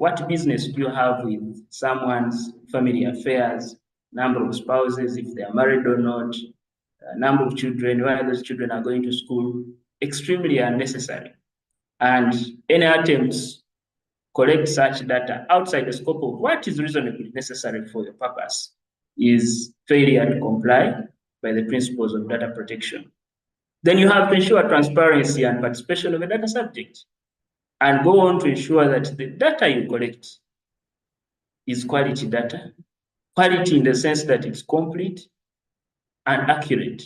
what business do you have with someone's family affairs, number of spouses, if they are married or not, number of children, where those children are going to school, extremely unnecessary. And any attempts to collect such data outside the scope of what is reasonably necessary for your purpose is failure to comply by the principles of data protection. Then you have to ensure transparency and participation of a data subject, and go on to ensure that the data you collect is quality data. Quality in the sense that it's complete and accurate.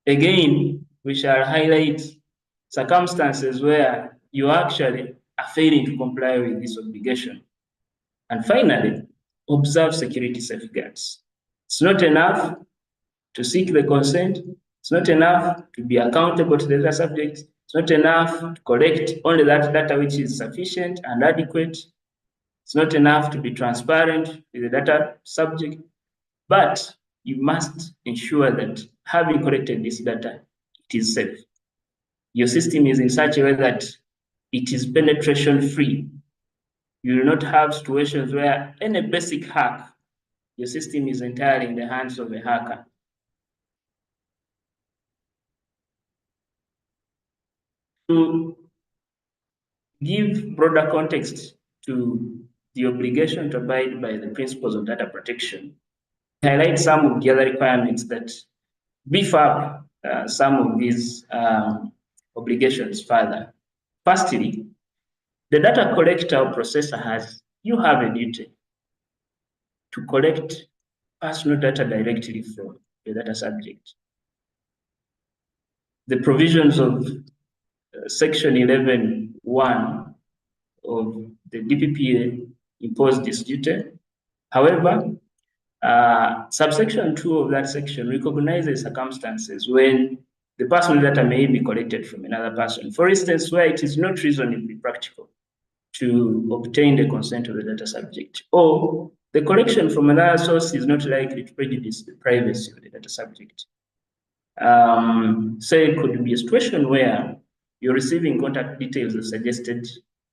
Again, we shall highlight circumstances where you actually are failing to comply with this obligation. And finally, observe security safeguards. It's not enough to seek the consent. It's not enough to be accountable to the data subject. It's not enough to collect only that data which is sufficient and adequate. It's not enough to be transparent with the data subject, but you must ensure that having collected this data, it is safe. Your system is in such a way that it is penetration free. You will not have situations where any basic hack, your system is entirely in the hands of a hacker. To give broader context to the obligation to abide by the principles of data protection, highlight some of the other requirements that beef up some of these obligations further. Firstly, the data collector or processor you have a duty to collect personal data directly from the data subject. The provisions of Section 11(1) of the DPPA impose this duty. However, subsection 2 of that section recognizes circumstances when the personal data may be collected from another person. For instance, where it is not reasonably practical to obtain the consent of the data subject, or the collection from another source is not likely to prejudice the privacy of the data subject. Say it could be a situation where you're receiving contact details of suggested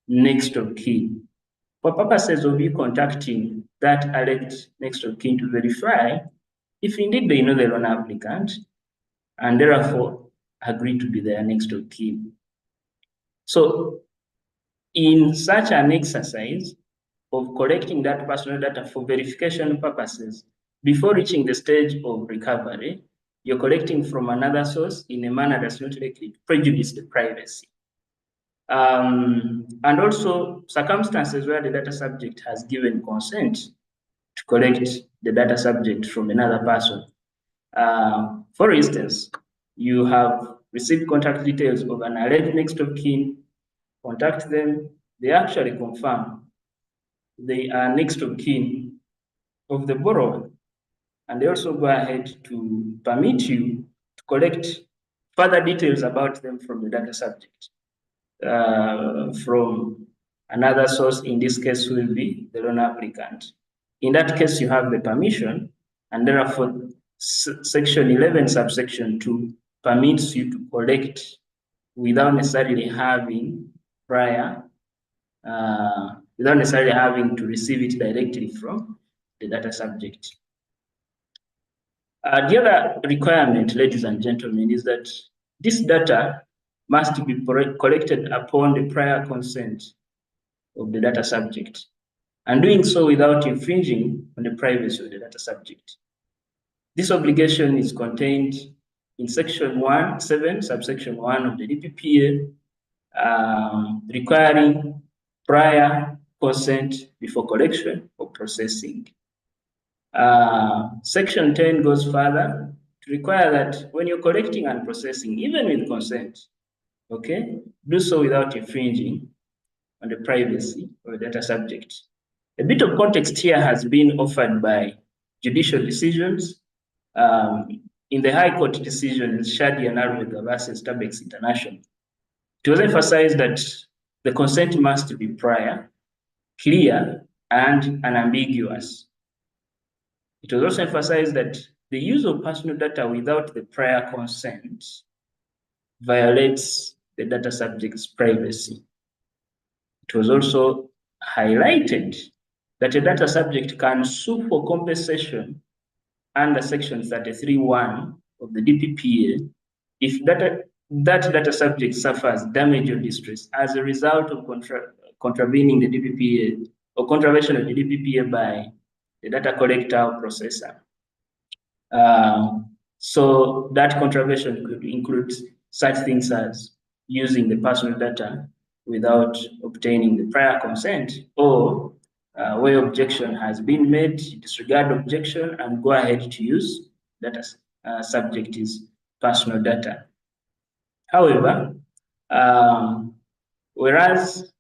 next of kin. For purposes of you contacting that alleged next of kin to verify if indeed they know the loan applicant and therefore agree to be their next of kin. So in such an exercise of collecting that personal data for verification purposes, before reaching the stage of recovery, you're collecting from another source in a manner that's not likely to prejudice the privacy. And also circumstances where the data subject has given consent to collect the data subject from another person. For instance, you have received contact details of an alleged next of kin, contact them, they actually confirm they are next of kin of the borrower, and they also go ahead to permit you to collect further details about them from the data subject. From another source, in this case will be the loan applicant. In that case, you have the permission, and therefore Section 11 subsection 2 permits you to collect without necessarily having without necessarily having to receive it directly from the data subject. The other requirement, ladies and gentlemen, is that this data must be collected upon the prior consent of the data subject, and doing so without infringing on the privacy of the data subject. This obligation is contained in Section 7, subsection 1 of the DPPA, requiring prior consent before collection or processing. Section 10 goes further to require that when you're collecting and processing, even with consent, okay, do so without infringing on the privacy of the data subject. A bit of context here has been offered by judicial decisions. In the High Court decision in Shadi and Arvega versus Tabex International, it was emphasized that the consent must be prior, clear, and unambiguous. It was also emphasized that the use of personal data without the prior consent violates the data subject's privacy. It was also highlighted that a data subject can sue for compensation under Section 33(1) of the DPPA if that data subject suffers damage or distress as a result of contravening the DPPA or contravention of the DPPA by the data collector or processor. So that contravention could include such things as using the personal data without obtaining the prior consent, or where objection has been made, disregard objection and go ahead to use data subject's personal data. However, whereas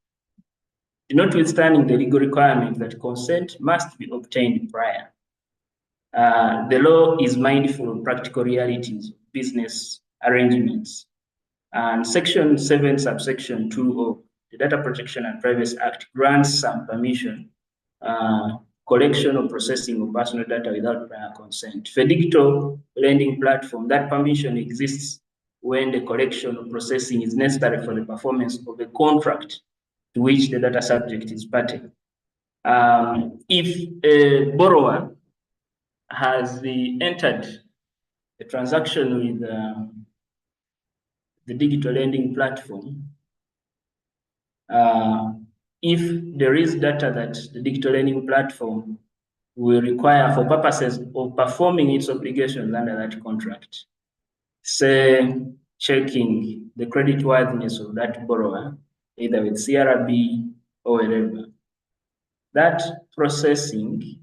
notwithstanding the legal requirement that consent must be obtained prior, the law is mindful of practical realities of business arrangements. And Section 7, subsection 2 of the Data Protection and Privacy Act grants some permission, collection or processing of personal data without prior consent. For digital lending platform, that permission exists when the collection or processing is necessary for the performance of a contract to which the data subject is party. If a borrower has entered a transaction with the digital lending platform, if there is data that the digital lending platform will require for purposes of performing its obligations under that contract, say checking the creditworthiness of that borrower, either with CRB or wherever, that processing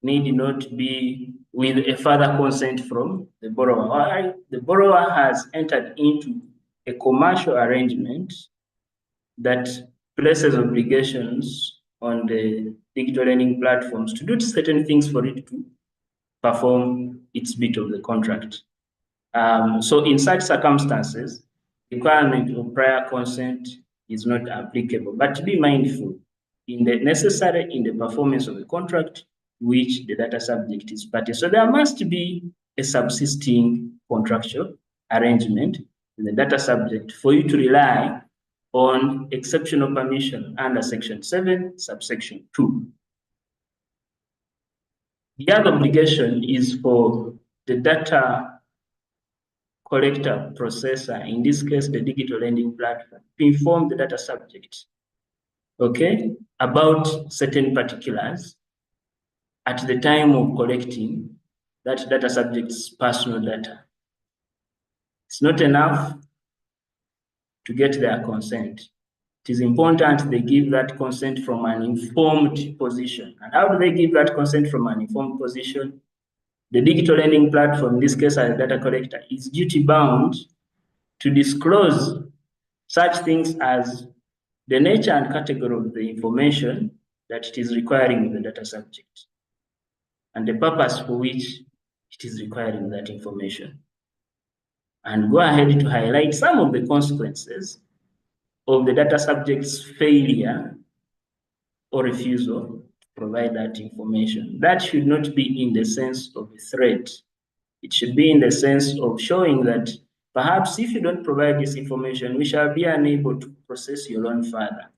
need not be with a further consent from the borrower. Why? The borrower has entered into a commercial arrangement that places obligations on the digital lending platforms to do certain things for it to perform its bit of the contract. So in such circumstances, the requirement of prior consent is not applicable, but to be mindful in the necessary in the performance of the contract which the data subject is party. So there must be a subsisting contractual arrangement in the data subject for you to rely on exceptional permission under Section 7, subsection 2. The other obligation is for the data collector processor, in this case, the digital lending platform, to inform the data subject, okay, about certain particulars at the time of collecting that data subject's personal data. It's not enough to get their consent. It is important they give that consent from an informed position. And how do they give that consent from an informed position? The digital lending platform, in this case as a data collector, is duty bound to disclose such things as the nature and category of the information that it is requiring of the data subject and the purpose for which it is requiring that information. And go ahead to highlight some of the consequences of the data subject's failure or refusal to provide that information. That should not be in the sense of a threat. It should be in the sense of showing that perhaps if you don't provide this information, we shall be unable to process your loan further.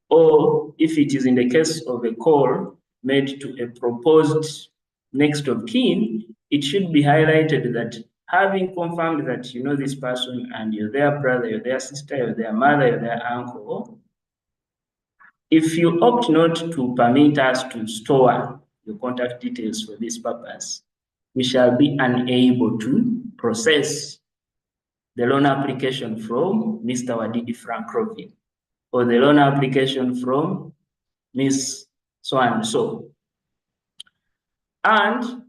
Or if it is in the case of a call made to a proposed next of kin, it should be highlighted that having confirmed that you know this person and you're their brother, you're their sister, you're their mother, you're their uncle, if you opt not to permit us to store your contact details for this purpose, we shall be unable to process the loan application from Mr. Wadidi Frank Rovin or the loan application from Miss so and so. And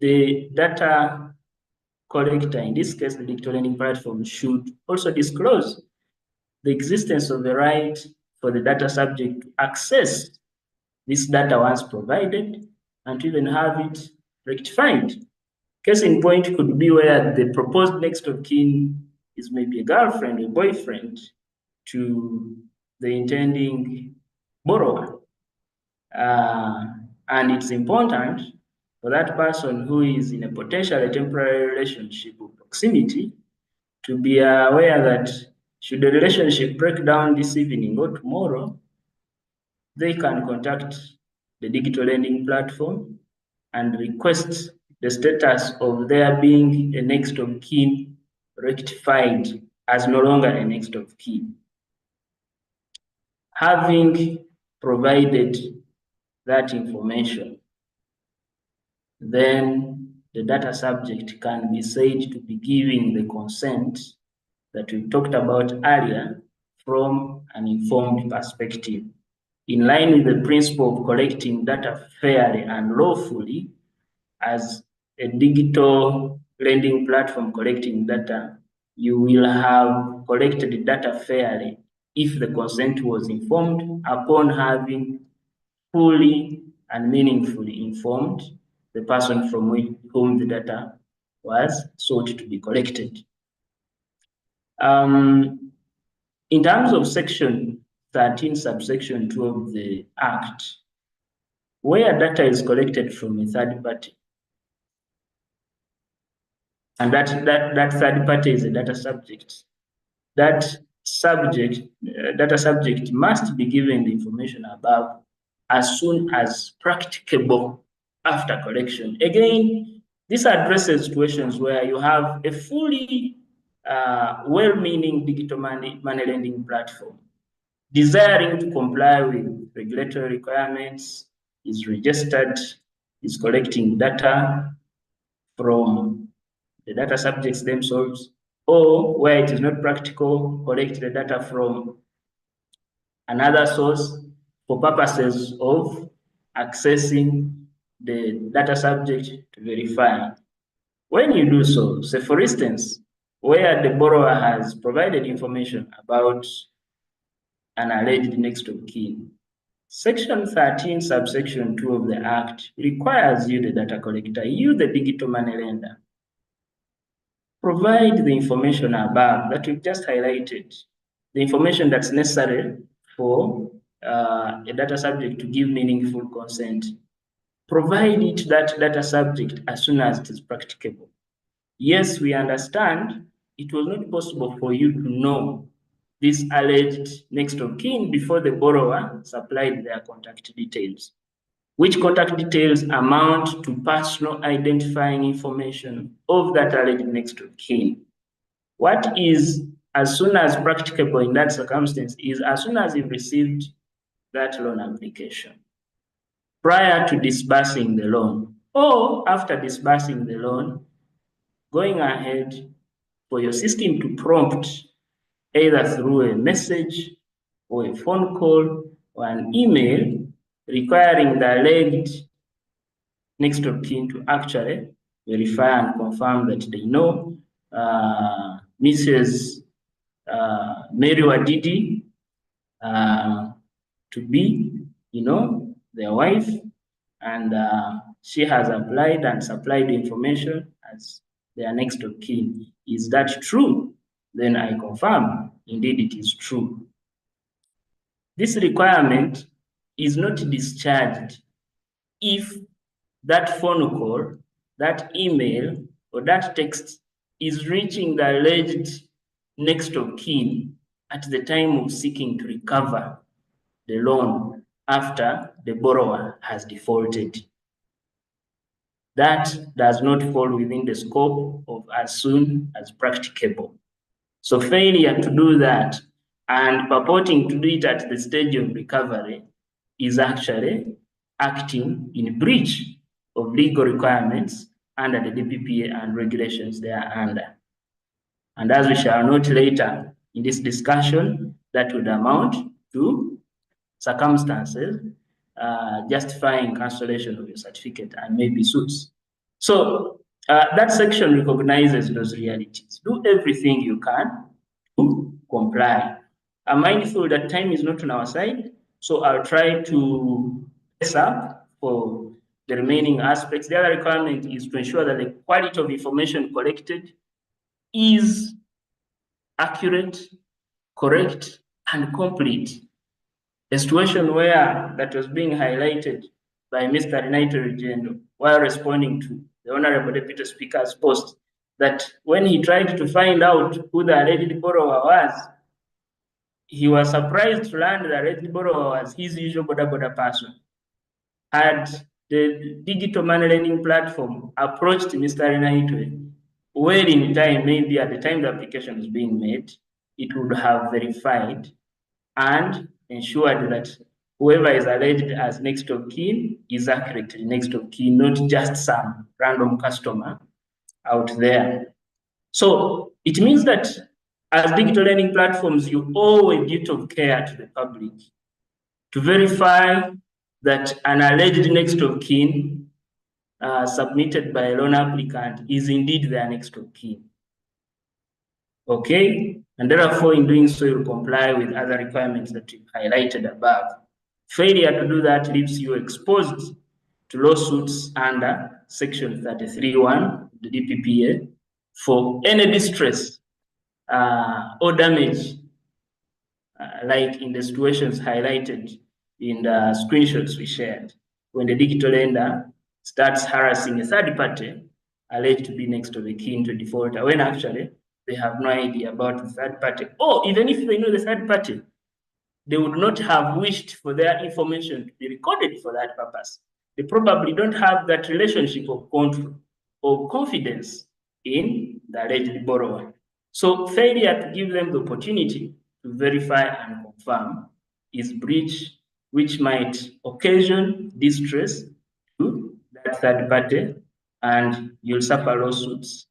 the data collector, in this case, the digital lending platform, should also disclose the existence of the right for the data subject to access this data once provided and to even have it rectified. Case in point could be where the proposed next of kin is maybe a girlfriend or boyfriend to the intending borrower. And it's important for that person who is in a potentially temporary relationship of proximity to be aware that should the relationship break down this evening or tomorrow, they can contact the digital lending platform and request the status of there being a next of kin rectified as no longer a next of kin. Having provided that information, then the data subject can be said to be giving the consent that we talked about earlier from an informed perspective. In line with the principle of collecting data fairly and lawfully, as a digital lending platform collecting data, you will have collected data fairly if the consent was informed upon having fully and meaningfully informed the person from whom the data was sought to be collected. In terms of section 13, subsection 2 of the Act, where data is collected from a third party, and that third party is a data subject, that data subject must be given the information above as soon as practicable after collection. Again, this addresses situations where you have a fully well-meaning digital money lending platform desiring to comply with regulatory requirements, is registered, is collecting data from the data subjects themselves, or where it is not practical, collect the data from another source for purposes of accessing the data subject to verify. When you do so, say for instance, where the borrower has provided information about an alleged next of kin, Section 13, subsection 2 of the Act requires you, the data collector, you, the digital money lender, provide the information above that we've just highlighted, the information that's necessary for a data subject to give meaningful consent. Provide it that data subject as soon as it is practicable. Yes, we understand it was not possible for you to know this alleged next of kin before the borrower supplied their contact details, which contact details amount to personal identifying information of that alleged next of kin. What is as soon as practicable in that circumstance is as soon as you've received that loan application, prior to disbursing the loan, or after disbursing the loan, going ahead for your system to prompt either through a message or a phone call or an email requiring the alleged next of kin to actually verify and confirm that they know Mrs. Mary Wadidi to be, their wife, and she has applied and supplied information as their next of kin. Is that true? Then I confirm, indeed it is true. This requirement is not discharged if that phone call, that email, or that text is reaching the alleged next of kin at the time of seeking to recover the loan after the borrower has defaulted. That does not fall within the scope of as soon as practicable. So failure to do that and purporting to do it at the stage of recovery is actually acting in breach of legal requirements under the DPPA and regulations they are under. And as we shall note later in this discussion, that would amount to circumstances justifying cancellation of your certificate and maybe suits. So that section recognizes those realities. Do everything you can to comply. I'm mindful that time is not on our side, so I'll try to pace up for the remaining aspects. The other requirement is to ensure that the quality of information collected is accurate, correct, and complete. A situation where that was being highlighted by Mr. Renato Rugendo while responding to the Honorable Deputy Speaker's post, that when he tried to find out who the alleged borrower was, he was surprised to learn that alleged borrower was his usual boda person. Had the digital money lending platform approached Mr. Renaitwe well in time, maybe at the time the application was being made, it would have verified and ensured that whoever is alleged as next of kin is accurately next of kin, not just some random customer out there. So it means that as digital lending platforms, you owe a duty of care to the public to verify that an alleged next of kin submitted by a loan applicant is indeed their next of kin. Okay, and therefore in doing so, you comply with other requirements that we've highlighted above. Failure to do that leaves you exposed to lawsuits under Section 33(1) of the DPPA for any distress or damage, like in the situations highlighted in the screenshots we shared, when the digital lender starts harassing a third party alleged to be next of kin to defaulter, when actually they have no idea about the third party. Or even if they know the third party, they would not have wished for their information to be recorded for that purpose. They probably don't have that relationship of control or confidence in the alleged borrower. So failure to give them the opportunity to verify and confirm is breach, which might occasion distress to that third party, and you'll suffer lawsuits.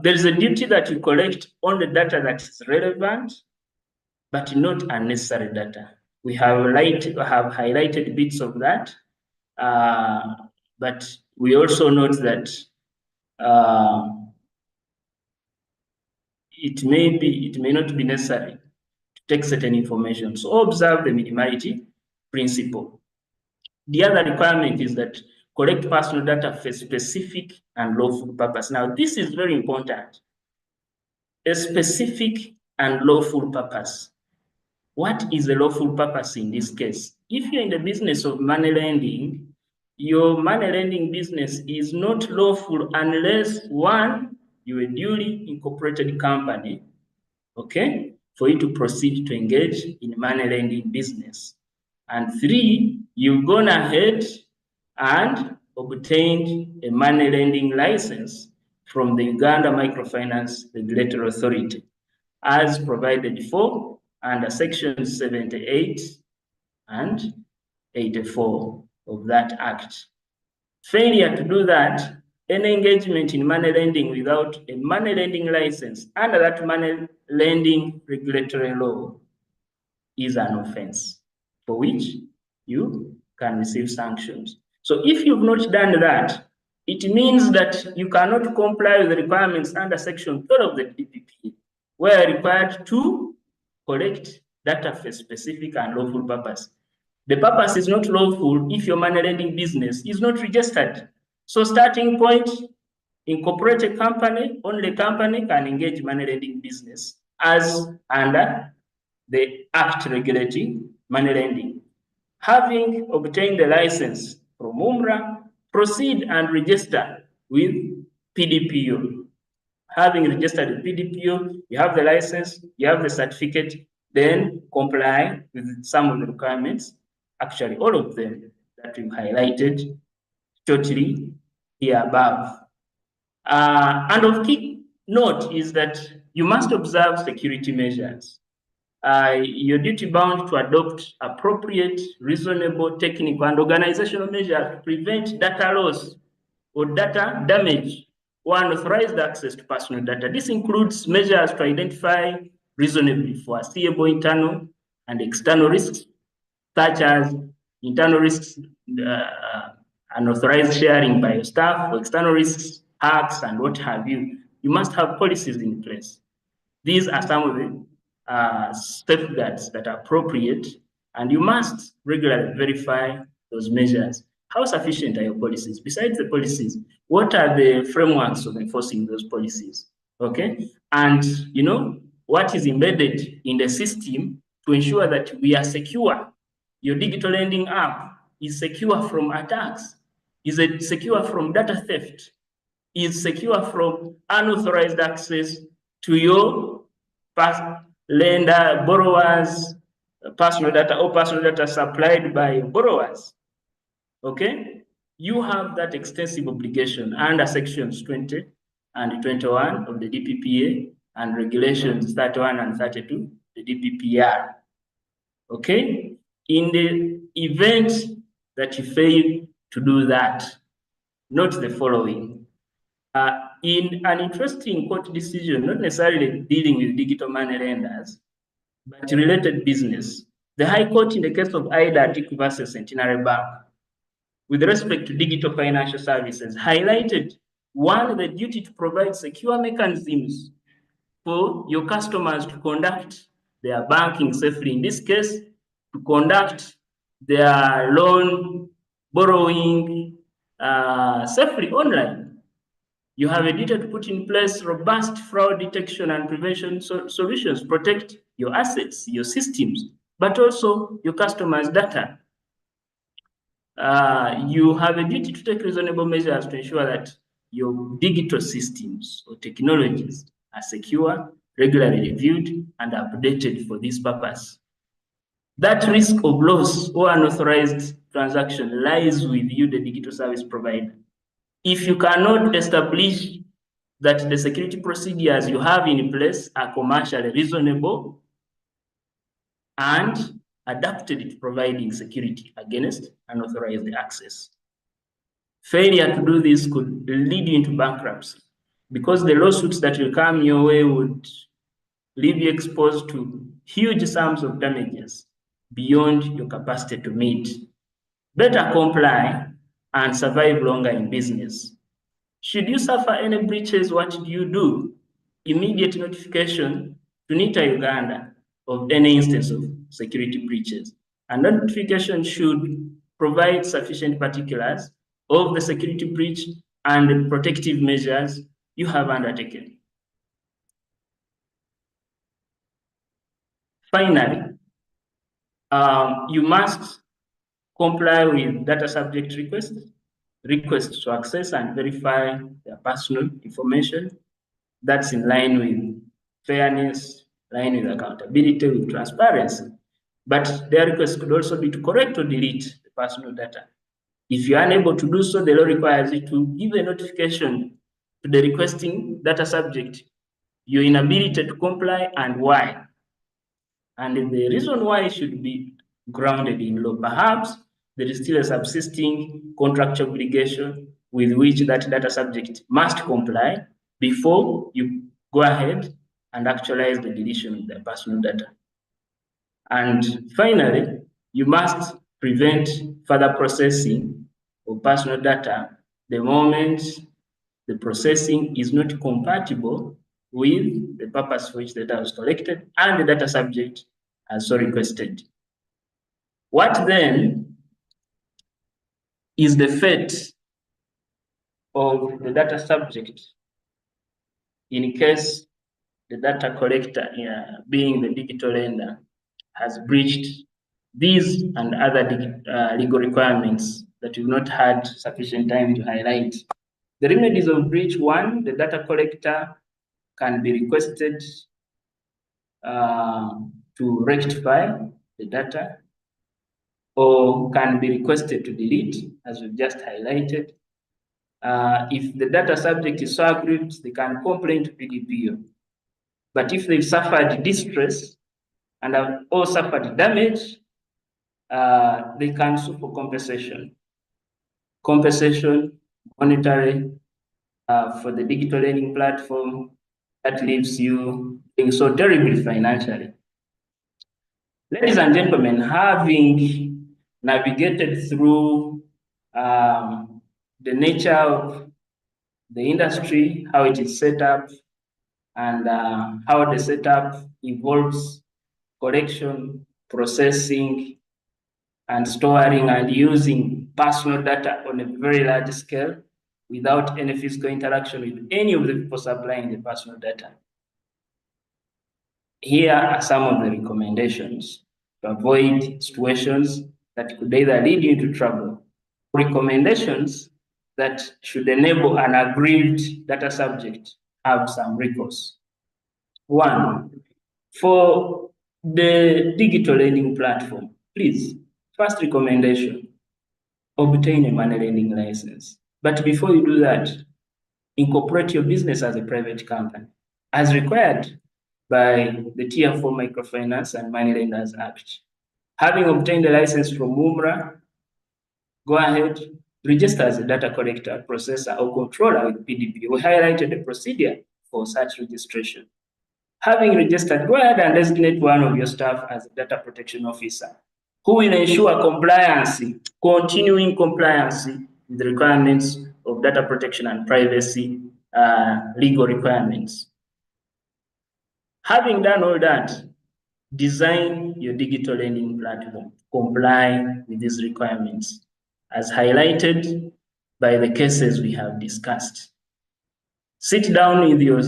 There is a duty that you collect on the data that is relevant, but not unnecessary data. We have highlighted bits of that, but we also note that it may not be necessary to take certain information. So observe the minimality principle. The other requirement is that collect personal data for specific and lawful purpose. Now, this is very important. A specific and lawful purpose. What is the lawful purpose in this case? If you're in the business of money lending, your money lending business is not lawful unless, one, you're a duly incorporated company, okay, for you to proceed to engage in money lending business. And three, you've gone ahead and obtained a money lending license from the Uganda Microfinance Regulatory Authority, as provided for under Section 78 and 84 of that Act. Failure to do that, any engagement in money lending without a money lending license under that money lending regulatory law is an offense for which you can receive sanctions. So if you've not done that, it means that you cannot comply with the requirements under Section 12 of the DPP, where you're required to collect data for specific and lawful purpose. The purpose is not lawful if your money lending business is not registered. So starting point, incorporate a company, only a company can engage money lending business as under the Act regulating money lending. Having obtained the license from UMRA, proceed and register with PDPO. Having registered with PDPO, you have the license, you have the certificate, then comply with some of the requirements, actually all of them that we've highlighted shortly here above. And of key note is that you must observe security measures. You're duty bound to adopt appropriate, reasonable, technical, and organizational measures to prevent data loss or data damage or unauthorized access to personal data. This includes measures to identify reasonably foreseeable internal and external risks, such as internal risks, unauthorized sharing by your staff, or external risks, hacks, and what have you. You must have policies in place. These are some of the safeguards that are appropriate, and you must regularly verify those measures. How sufficient are your policies? Besides the policies, what are the frameworks of enforcing those policies? Okay, and you know what is embedded in the system to ensure that we are secure. Your digital lending app is secure from attacks, is it secure from data theft, is secure from unauthorized access to your lender, borrowers, personal data, or personal data supplied by borrowers. Okay, you have that extensive obligation under sections 20 and 21 of the DPPA and regulations 31 and 32, the DPPR. Okay, in the event that you fail to do that, note the following. In an interesting court decision, not necessarily dealing with digital money lenders, but related business, the High Court in the case of IDATIC versus Centenary Bank, with respect to digital financial services, highlighted, one, the duty to provide secure mechanisms for your customers to conduct their banking safely. In this case, to conduct their loan borrowing safely online. You have a duty to put in place robust fraud detection and prevention solutions, protect your assets, your systems, but also your customers' data. You have a duty to take reasonable measures to ensure that your digital systems or technologies are secure, regularly reviewed, and updated for this purpose. That risk of loss or unauthorized transaction lies with you, the digital service provider. If you cannot establish that the security procedures you have in place are commercially reasonable and adapted to providing security against unauthorized access. Failure to do this could lead you into bankruptcy, because the lawsuits that will come your way would leave you exposed to huge sums of damages beyond your capacity to meet. Better comply and survive longer in business. Should you suffer any breaches, what do you do? Immediate notification to NITA Uganda of any instance of security breaches. And that notification should provide sufficient particulars of the security breach and the protective measures you have undertaken. Finally, you must comply with data subject requests to access and verify their personal information. That's in line with fairness, in line with accountability, with transparency. But their request could also be to correct or delete the personal data. If you are unable to do so, the law requires you to give a notification to the requesting data subject, your inability to comply and why. And the reason why should be grounded in law. Perhaps there is still a subsisting contractual obligation with which that data subject must comply before you go ahead and actualize the deletion of their personal data. And finally, you must prevent further processing of personal data the moment the processing is not compatible with the purpose for which the data was collected and the data subject has so requested. What then is the fate of the data subject in case the data collector, being the digital lender, has breached these and other legal requirements that we've not had sufficient time to highlight? The remedies of breach: one, the data collector can be requested to rectify the data, or can be requested to delete, as we've just highlighted. If the data subject is so aggrieved, they can complain to PDPO. But if they've suffered distress and have all suffered damage, they can sue for compensation. Compensation, monetary, for the digital learning platform that leaves you being so terribly financially. Ladies and gentlemen, having navigated through the nature of the industry, how it is set up, and how the setup involves collection, processing, and storing and using personal data on a very large scale without any physical interaction with any of the people supplying the personal data. Here are some of the recommendations to avoid situations that could either lead you into trouble. Recommendations that should enable an aggrieved data subject have some recourse. One, For the digital lending platform, please, first recommendation, obtain a money lending license. But before you do that, incorporate your business as a private company, as required by the Tier 4 Microfinance and Money Lenders Act. Having obtained a license from UMRA, go ahead, register as a data collector, processor, or controller with PDB. We highlighted the procedure for such registration. Having registered, go ahead and designate one of your staff as a data protection officer who will ensure compliance, continuing compliance with the requirements of data protection and privacy legal requirements. Having done all that, design your digital lending platform, comply with these requirements as highlighted by the cases we have discussed. Sit down with your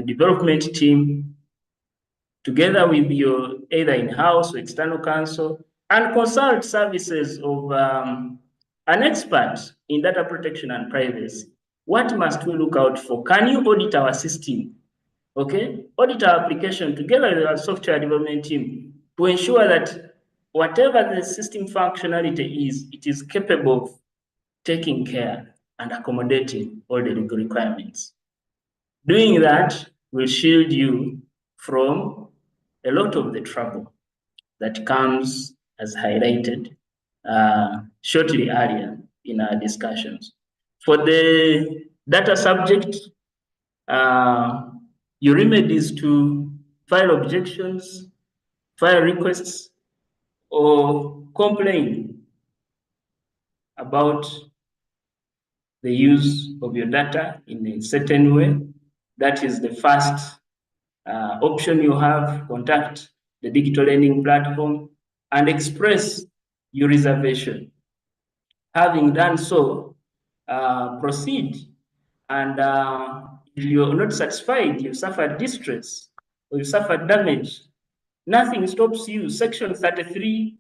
development team, together with your either in-house or external counsel, and consult services of an expert in data protection and privacy. What must we look out for? Can you audit our system? Okay, audit our application together with our software development team to ensure that whatever the system functionality is, it is capable of taking care and accommodating all the legal requirements. Doing that will shield you from a lot of the trouble that comes as highlighted shortly earlier in our discussions. For the data subject, your remedy is to file objections, file requests, or complain about the use of your data in a certain way. That is the first option you have. Contact the digital lending platform and express your reservation. Having done so, proceed. And if you're not satisfied, you've suffered distress or you suffered damage, nothing stops you. Section 33(1)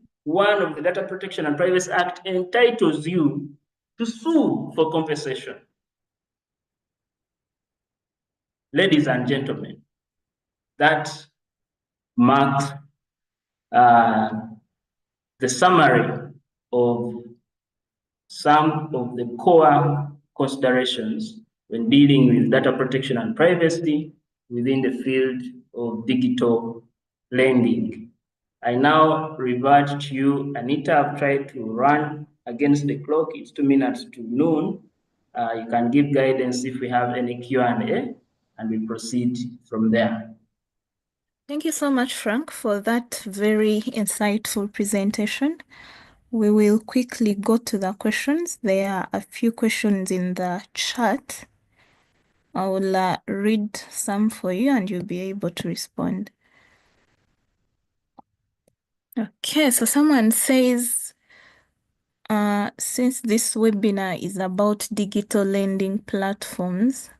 of the Data Protection and Privacy Act entitles you to sue for compensation. Ladies and gentlemen, that marks the summary of some of the core considerations when dealing with data protection and privacy within the field of digital lending. I now revert to you, Anita. I've tried to run against the clock. It's 2 minutes to noon. You can give guidance if we have any Q&A, and we proceed from there. Thank you so much, Frank, for that very insightful presentation. We will quickly go to the questions. There are a few questions in the chat. I will read some for you and you'll be able to respond. Okay, so someone says, since this webinar is about digital lending platforms,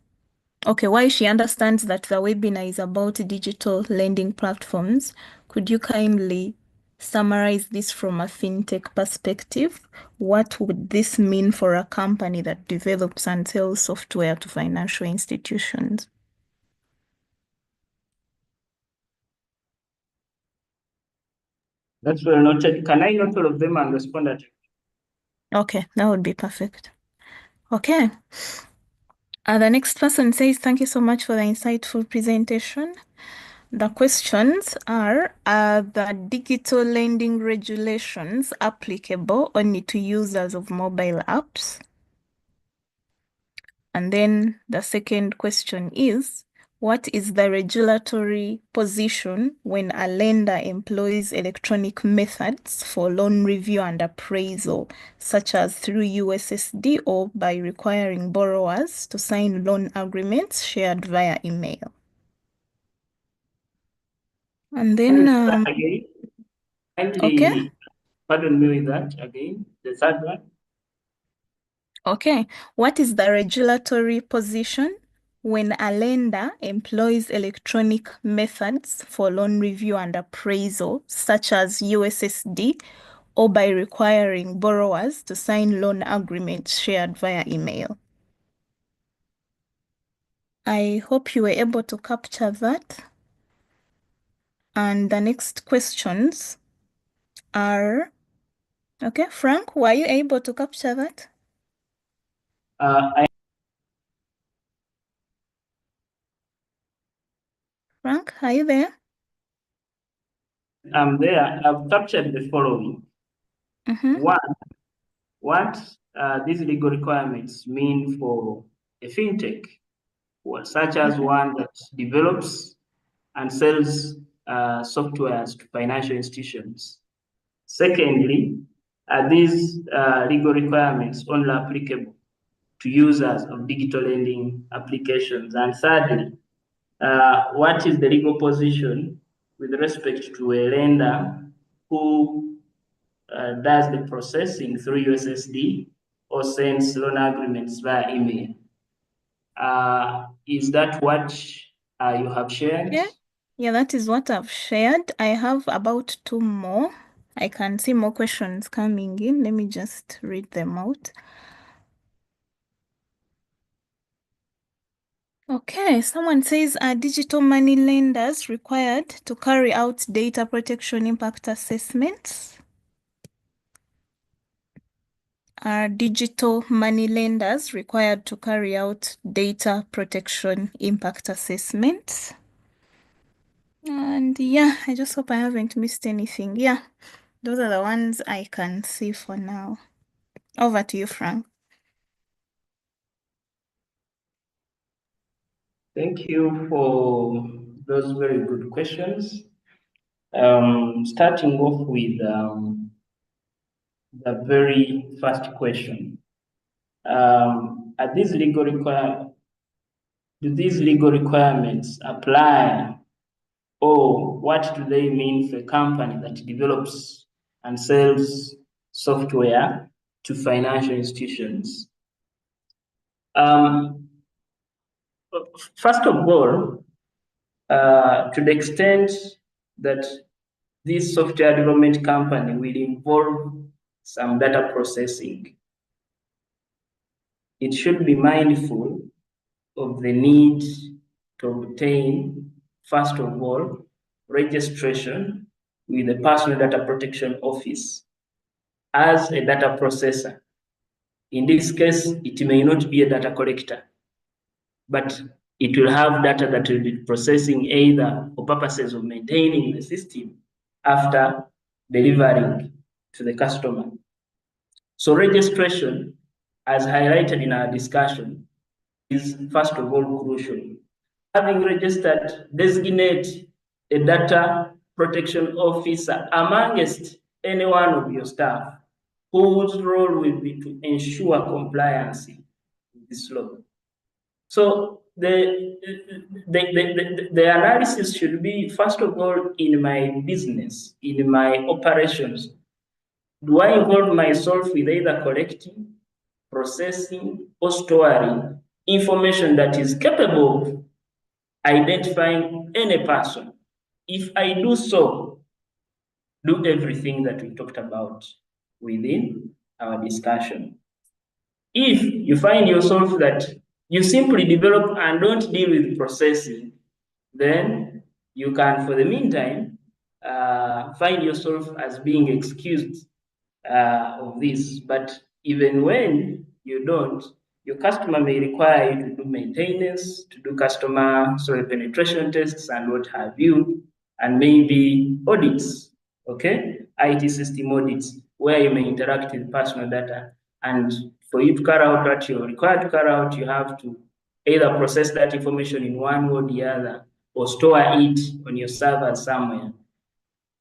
okay, while she understands that the webinar is about digital lending platforms, could you kindly summarize this from a fintech perspective? What would this mean for a company that develops and sells software to financial institutions? That's well noted. Can I note all of them and respond at? Okay, that would be perfect. Okay. The next person says, thank you so much for the insightful presentation. The questions are the digital lending regulations applicable only to users of mobile apps? And then the second question is, what is the regulatory position when a lender employs electronic methods for loan review and appraisal, such as through USSD or by requiring borrowers to sign loan agreements shared via email? And then, okay. Pardon me with that again. The third one. Okay. What is the regulatory position when a lender employs electronic methods for loan review and appraisal, such as USSD, or by requiring borrowers to sign loan agreements shared via email? I hope you were able to capture that. And the next questions are, okay, Frank, were you able to capture that? Frank, are you there? I'm there. I've captured the following. One, what these legal requirements mean for a fintech, such as one that develops and sells softwares to financial institutions. Secondly, are these legal requirements only applicable to users of digital lending applications? And thirdly, what is the legal position with respect to a lender who does the processing through USSD or sends loan agreements via email? Is that what you have shared? Yeah, that is what I've shared. I have about 2 more. I can see more questions coming in. Let me just read them out. Okay, someone says, are digital money lenders required to carry out data protection impact assessments? Are digital money lenders required to carry out data protection impact assessments? And yeah, I just hope I haven't missed anything. Yeah, those are the ones I can see for now. Over to you, Frank. Thank you for those very good questions. Starting off with the very first question. Do these legal requirements apply, or what do they mean for a company that develops and sells software to financial institutions? First of all, to the extent that this software development company will involve some data processing, it should be mindful of the need to obtain, first of all, registration with the Personal Data Protection Office as a data processor. In this case, it may not be a data collector, but it will have data that will be processing either for purposes of maintaining the system after delivering to the customer. So registration, as highlighted in our discussion, is first of all crucial. Having registered, designate a data protection officer amongst any one of your staff whose role will be to ensure compliance with this law. So the analysis should be, first of all, in my business, in my operations. Do I involve myself with either collecting, processing, or storing information that is capable of identifying any person? If I do so, do everything that we talked about within our discussion. If you find yourself that you simply develop and don't deal with processing, then you can, for the meantime, find yourself as being excused of this. But even when you don't, your customer may require you to do maintenance, to do customer penetration tests and what have you, and maybe audits, okay? IT system audits, where you may interact with personal data. And for you to carry out what you're required to carry out, you have to either process that information in one or the other, or store it on your server somewhere.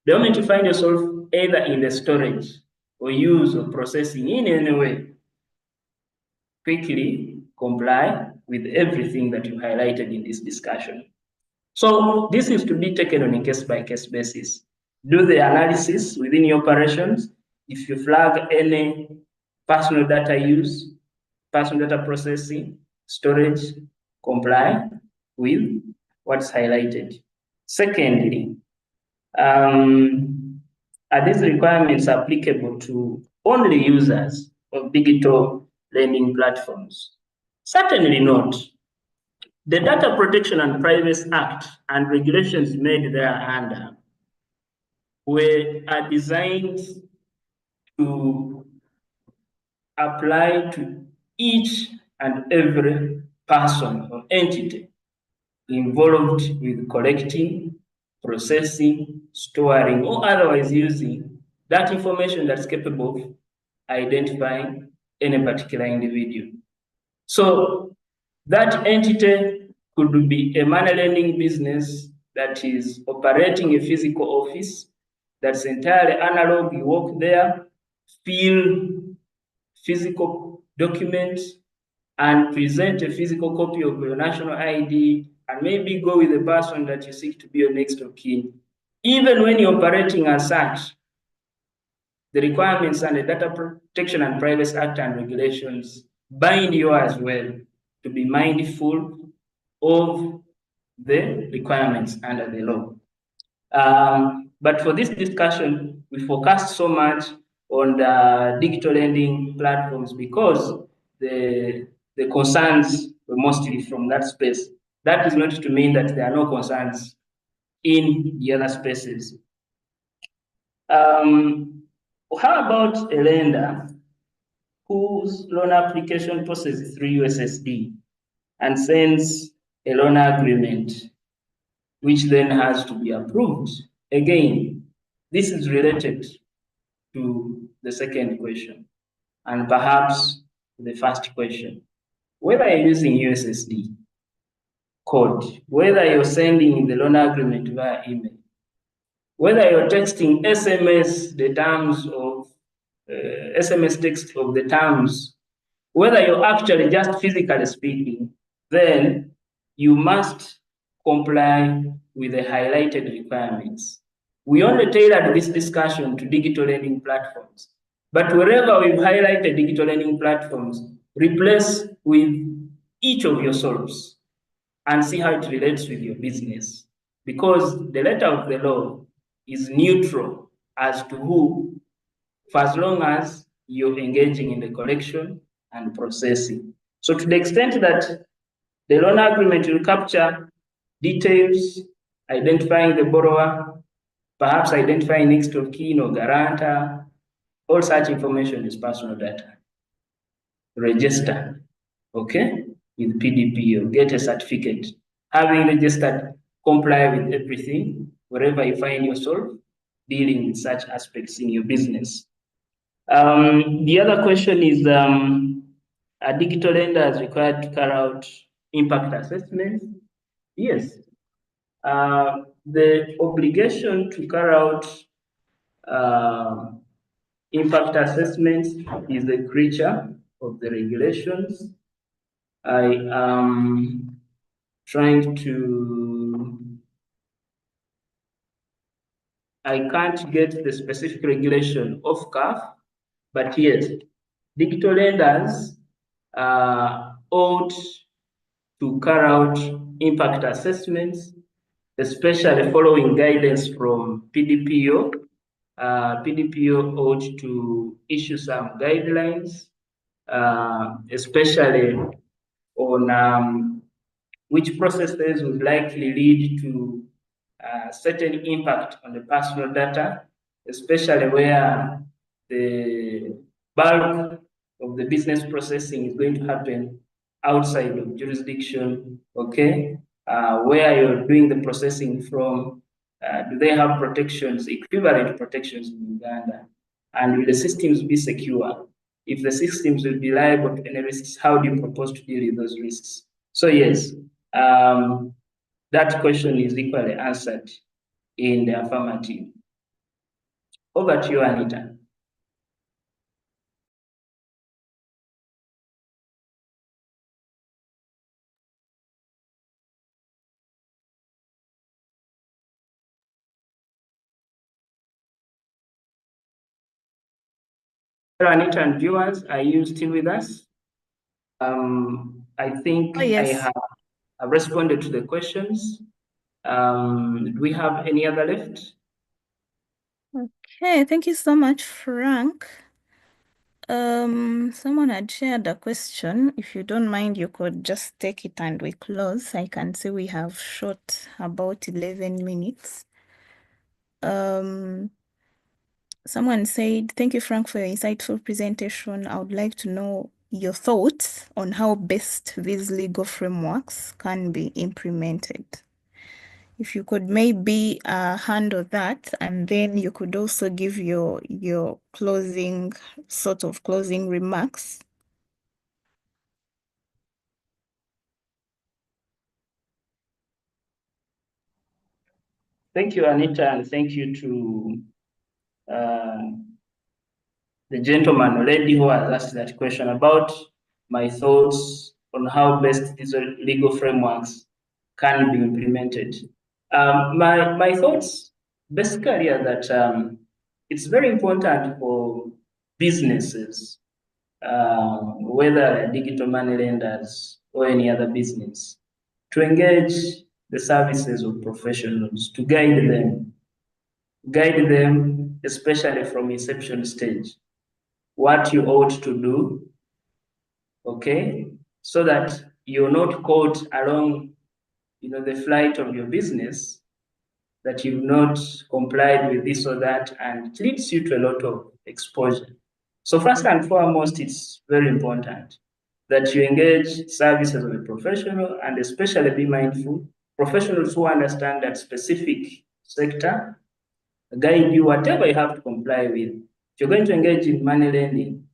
The moment you find yourself either in the storage or use or processing in any way, quickly comply with everything that you highlighted in this discussion. So this is to be taken on a case-by-case basis. Do the analysis within your operations. If you flag any personal data use, personal data processing, storage, comply with what's highlighted. Secondly, are these requirements applicable to only users of digital lending platforms? Certainly not. The Data Protection and Privacy Act and regulations made thereunder are designed to apply to each and every person or entity involved with collecting, processing, storing, or otherwise using that information that's capable of identifying any particular individual. So that entity could be a money lending business that is operating a physical office that's entirely analog. You walk there, fill physical documents, and present a physical copy of your national ID, and maybe go with the person that you seek to be your next of kin. Even when you're operating as such, the requirements and the Data Protection and Privacy Act and regulations bind you as well to be mindful of the requirements under the law. But for this discussion, we focused so much on the digital lending platforms because the concerns were mostly from that space. That is not to mean that there are no concerns in the other spaces. How about a lender whose loan application processes through USSD and sends a loan agreement, which then has to be approved? Again, this is related to the second question and perhaps the first question. Whether you're using USSD code, whether you're sending the loan agreement via email, whether you're texting SMS the terms of SMS text of the terms, whether you're actually just physically speaking, then you must comply with the highlighted requirements. We only tailored this discussion to digital lending platforms, but wherever we've highlighted digital lending platforms, replace with each of your solves and see how it relates with your business. Because the letter of the law is neutral as to who, for as long as you're engaging in the collection and processing. So to the extent that the loan agreement will capture details, identifying the borrower, perhaps identifying next of kin or guarantor, all such information is personal data. Register, okay, with PDP or get a certificate. Having registered, comply with everything wherever you find yourself dealing with such aspects in your business. The other question is, are digital lenders required to carry out impact assessments? Yes. The obligation to carry out impact assessments is a creature of the regulations. I am trying to, I can't get the specific regulation of CAF, but yes, digital lenders ought to carry out impact assessments, especially following guidance from PDPO. PDPO ought to issue some guidelines, especially on which processes would likely lead to certain impact on the personal data, especially where the bulk of the business processing is going to happen outside of jurisdiction, okay? Where you're doing the processing from, do they have protections, equivalent protections in Uganda? And will the systems be secure? If the systems will be liable to any risks, how do you propose to deal with those risks? So yes, that question is equally answered in the affirmative. Over to you, Anita. Hello, Anita and viewers, are you still with us? I think yes. I have responded to the questions. Do we have any other left? Okay, thank you so much, Frank. Someone had shared a question. If you don't mind, you could just take it and we close. I can see we have shot about 11 minutes. Someone said, "Thank you, Frank, for your insightful presentation. I would like to know your thoughts on how best these legal frameworks can be implemented." If you could maybe handle that, and then you could also give your closing remarks. Thank you, Anita, and thank you to the gentleman or lady who has asked that question about my thoughts on how best these legal frameworks can be implemented. My thoughts basically are that it's very important for businesses, whether digital money lenders or any other business, to engage the services of professionals to guide them, especially from inception stage, what you ought to do, okay, so that you're not caught along, the flight of your business, that you've not complied with this or that, and it leads you to a lot of exposure. So first and foremost, it's very important that you engage services of a professional, and especially be mindful, professionals who understand that specific sector, guide you whatever you have to comply with. If you're going to engage in money lending,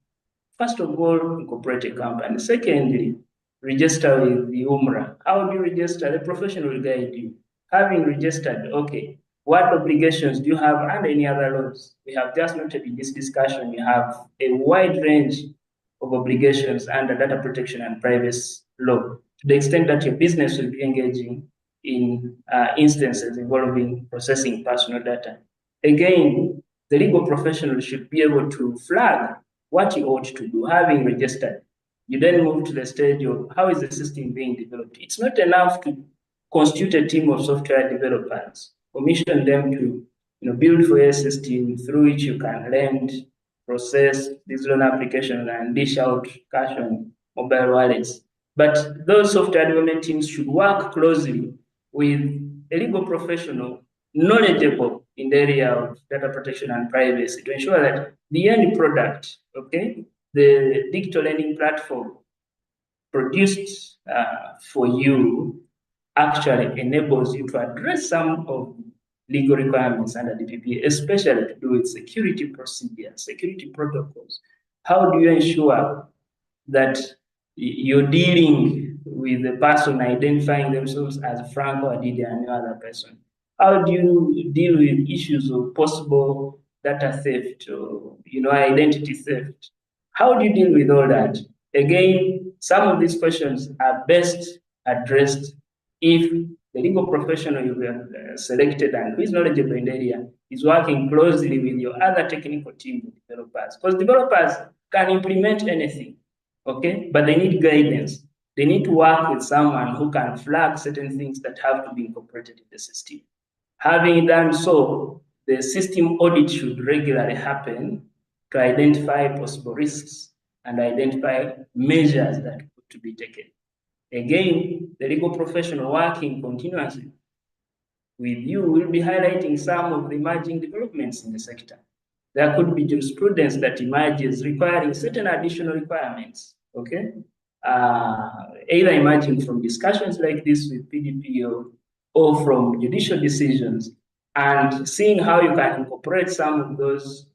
first of all, incorporate a company. Secondly, register with the UMRA. How do you register? The professional will guide you. Having registered, okay, what obligations do you have and any other laws? We have just noted in this discussion, we have a wide range of obligations under data protection and privacy law, to the extent that your business will be engaging in instances involving processing personal data. Again, the legal professional should be able to flag what you ought to do, having registered. You then move to the stage of how is the system being developed. It's not enough to constitute a team of software developers, commission them to build for a system through which you can lend, process these loan applications, and dish out cash on mobile wallets. But those software development teams should work closely with a legal professional knowledgeable in the area of data protection and privacy to ensure that the end product, okay, the digital lending platform produced for you actually enables you to address some of legal requirements under the PPA, especially to do with security procedures, security protocols. How do you ensure that you're dealing with the person identifying themselves as Frank or Didier and no other person? How do you deal with issues of possible data theft or identity theft? How do you deal with all that? Again, some of these questions are best addressed if the legal professional you have selected and who is knowledgeable in the area is working closely with your other technical team of developers. Because developers can implement anything, okay? But they need guidance. They need to work with someone who can flag certain things that have to be incorporated in the system. Having done so, the system audit should regularly happen to identify possible risks and identify measures that ought to be taken. Again, the legal professional working continuously with you will be highlighting some of the emerging developments in the sector. There could be jurisprudence that emerges requiring certain additional requirements, okay? Either emerging from discussions like this with PDPO or from judicial decisions, and seeing how you can incorporate some of those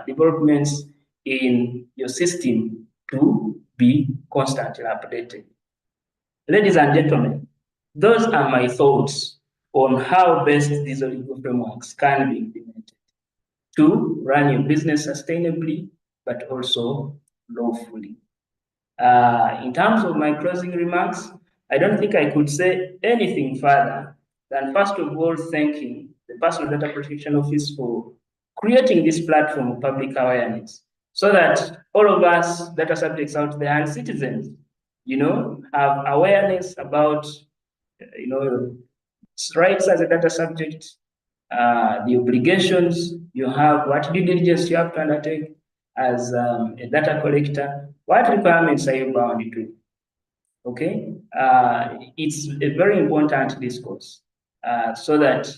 developments in your system to be constantly updated. Ladies and gentlemen, those are my thoughts on how best these legal frameworks can be implemented to run your business sustainably, but also lawfully. In terms of my closing remarks, I don't think I could say anything further than, first of all, thanking the Personal Data Protection Office for creating this platform of public awareness, so that all of us data subjects out there and citizens, have awareness about, rights as a data subject, the obligations you have, what due diligence you have to undertake as a data collector, what requirements are you bound to? Okay, it's a very important discourse, so that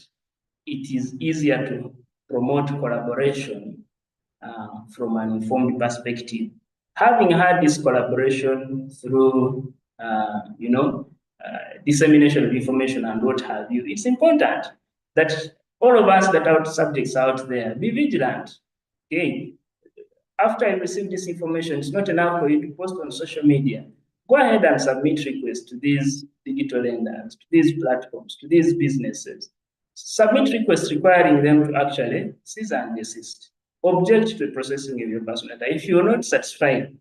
it is easier to promote collaboration from an informed perspective. Having had this collaboration through, dissemination of information and what have you, it's important that all of us that are subjects out there be vigilant. Okay, after you receive this information, it's not enough for you to post on social media. Go ahead and submit requests to these digital lenders, to these platforms, to these businesses. Submit requests requiring them to actually cease and desist. Object to the processing of your personal data. If you're not satisfied,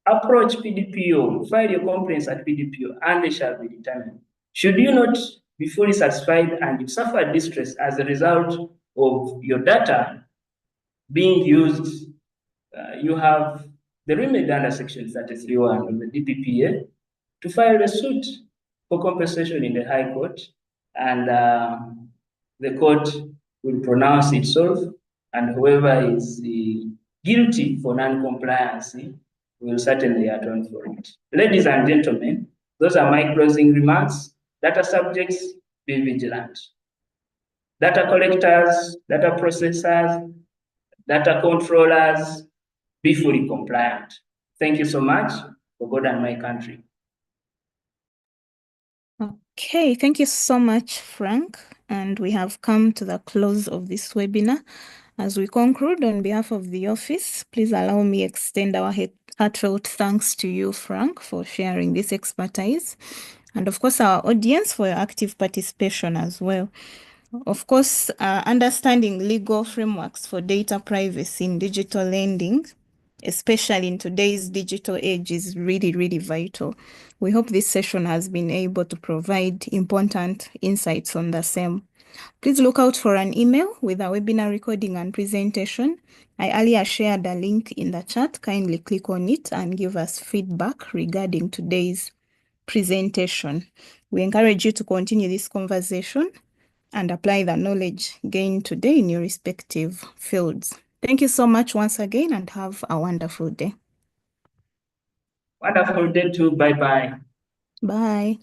approach PDPO, file your complaints at PDPO, and they shall be determined. Should you not be fully satisfied and you suffer distress as a result of your data being used, you have the remedy under Section 33(1) of the DPPA to file a suit for compensation in the High Court, and the court will pronounce itself, and whoever is guilty for non-compliance will certainly atone for it. Ladies and gentlemen, those are my closing remarks. Data subjects, be vigilant. Data collectors, data processors, data controllers, be fully compliant. Thank you so much for God and my country. Okay, thank you so much, Frank. And we have come to the close of this webinar. As we conclude, on behalf of the office, please allow me extend our heartfelt thanks to you, Frank, for sharing this expertise. And of course, our audience for your active participation as well. Of course, understanding legal frameworks for data privacy in digital lending, especially in today's digital age, is really, really vital. We hope this session has been able to provide important insights on the same. Please look out for an email with a webinar recording and presentation. I earlier shared a link in the chat. Kindly click on it and give us feedback regarding today's presentation. We encourage you to continue this conversation and apply the knowledge gained today in your respective fields. Thank you so much once again, and have a wonderful day. Wonderful day too. Bye-bye. Bye.